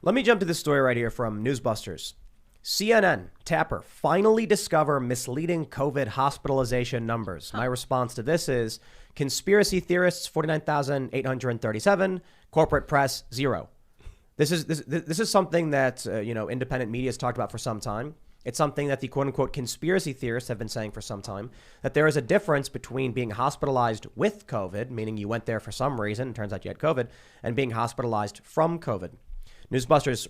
Let me jump to this story right here from Newsbusters. CNN, Tapper, finally discover misleading COVID hospitalization numbers. My response to this is conspiracy theorists, 49,837, corporate press, 0. This is something that, independent media has talked about for some time. It's something that the quote unquote conspiracy theorists have been saying for some time, that there is a difference between being hospitalized with COVID, meaning you went there for some reason, it turns out you had COVID, and being hospitalized from COVID. Newsbusters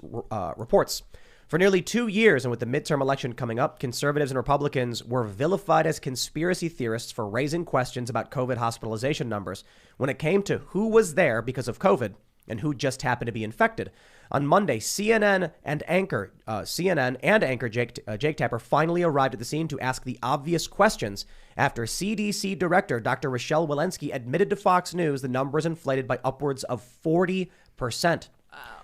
reports, for nearly 2 years and with the midterm election coming up, conservatives and Republicans were vilified as conspiracy theorists for raising questions about COVID hospitalization numbers when it came to who was there because of COVID and who just happened to be infected. On Monday, CNN and anchor Jake Tapper finally arrived at the scene to ask the obvious questions after CDC Director Dr. Rochelle Walensky admitted to Fox News the numbers inflated by upwards of 40%.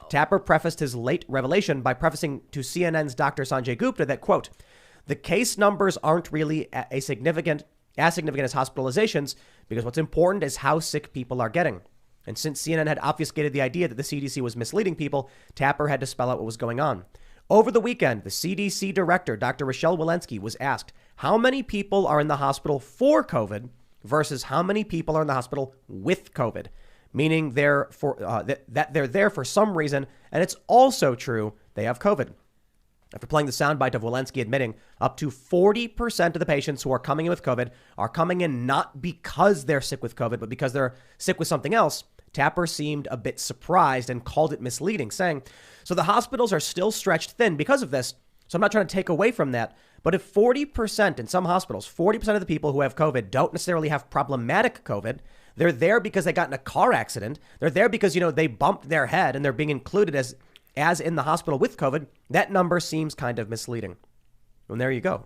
Tapper prefaced his late revelation by prefacing to CNN's Dr. Sanjay Gupta that, quote, the case numbers aren't really as significant as hospitalizations because what's important is how sick people are getting. And since CNN had obfuscated the idea that the CDC was misleading people, Tapper had to spell out what was going on. Over the weekend, the CDC director, Dr. Rochelle Walensky, was asked how many people are in the hospital for COVID versus how many people are in the hospital with COVID, meaning that they're there for some reason, and it's also true they have COVID. After playing the soundbite of Walensky admitting up to 40% of the patients who are coming in with COVID are coming in not because they're sick with COVID, but because they're sick with something else, Tapper seemed a bit surprised and called it misleading, saying, so the hospitals are still stretched thin because of this. So I'm not trying to take away from that. But if 40% in some hospitals, 40% of the people who have COVID don't necessarily have problematic COVID, they're there because they got in a car accident. They're there because, they bumped their head and they're being included as in the hospital with COVID. That number seems kind of misleading. And there you go.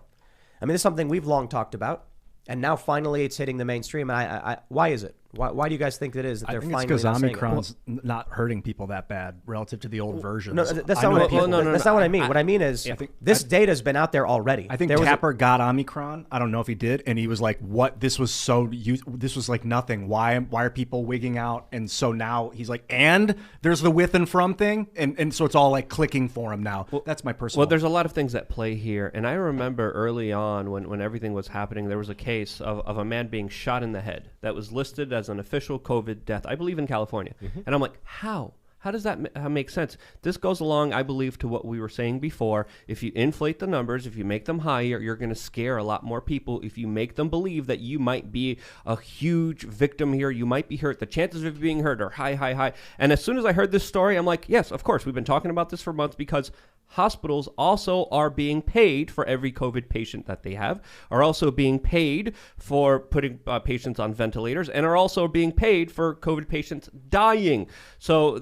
I mean, it's something we've long talked about. And now finally it's hitting the mainstream. And why is it? Why do you guys think that is? That they're finally it's because Omicron's not hurting people that bad relative to the old versions. No, that's not what I mean. What I mean is this data has been out there already. I think Tapper got Omicron. I don't know if he did. And he was like, what? This was like nothing. Why are people wigging out? And so now he's like, and there's the with and from thing. And so it's all like clicking for him now. Well, that's my personal. Well, there's a lot of things at play here. And I remember early on when everything was happening, there was a case of a man being shot in the head that was listed as an official COVID death, I believe in California. Mm-hmm. And I'm like, how? How does that make sense? This goes along, I believe, to what we were saying before. If you inflate the numbers, if you make them higher, you're going to scare a lot more people. If you make them believe that you might be a huge victim here, you might be hurt, the chances of being hurt are high, high, high. And as soon as I heard this story, I'm like, yes, of course. We've been talking about this for months because hospitals also are being paid for every COVID patient that they have, are also being paid for putting patients on ventilators, and are also being paid for COVID patients dying. So,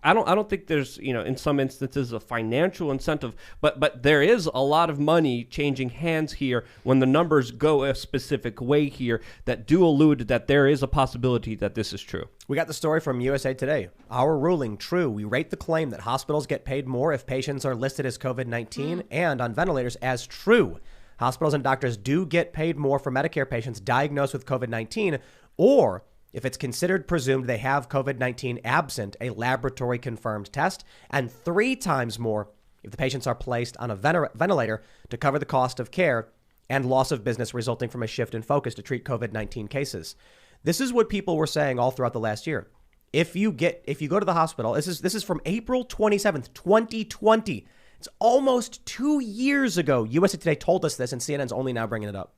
I don't think there's, in some instances a financial incentive, but there is a lot of money changing hands here when the numbers go a specific way here that do allude that there is a possibility that this is true. We got the story from USA Today. Our ruling true. We rate the claim that hospitals get paid more if patients are listed as COVID-19 and on ventilators as true. Hospitals and doctors do get paid more for Medicare patients diagnosed with COVID-19 or if it's considered presumed they have COVID-19 absent a laboratory confirmed test, and 3 times more if the patients are placed on a ventilator to cover the cost of care and loss of business resulting from a shift in focus to treat COVID-19 cases. This is what people were saying all throughout the last year. If you go to the hospital, this is from April 27th, 2020. It's almost 2 years ago. USA Today told us this, and CNN's only now bringing it up.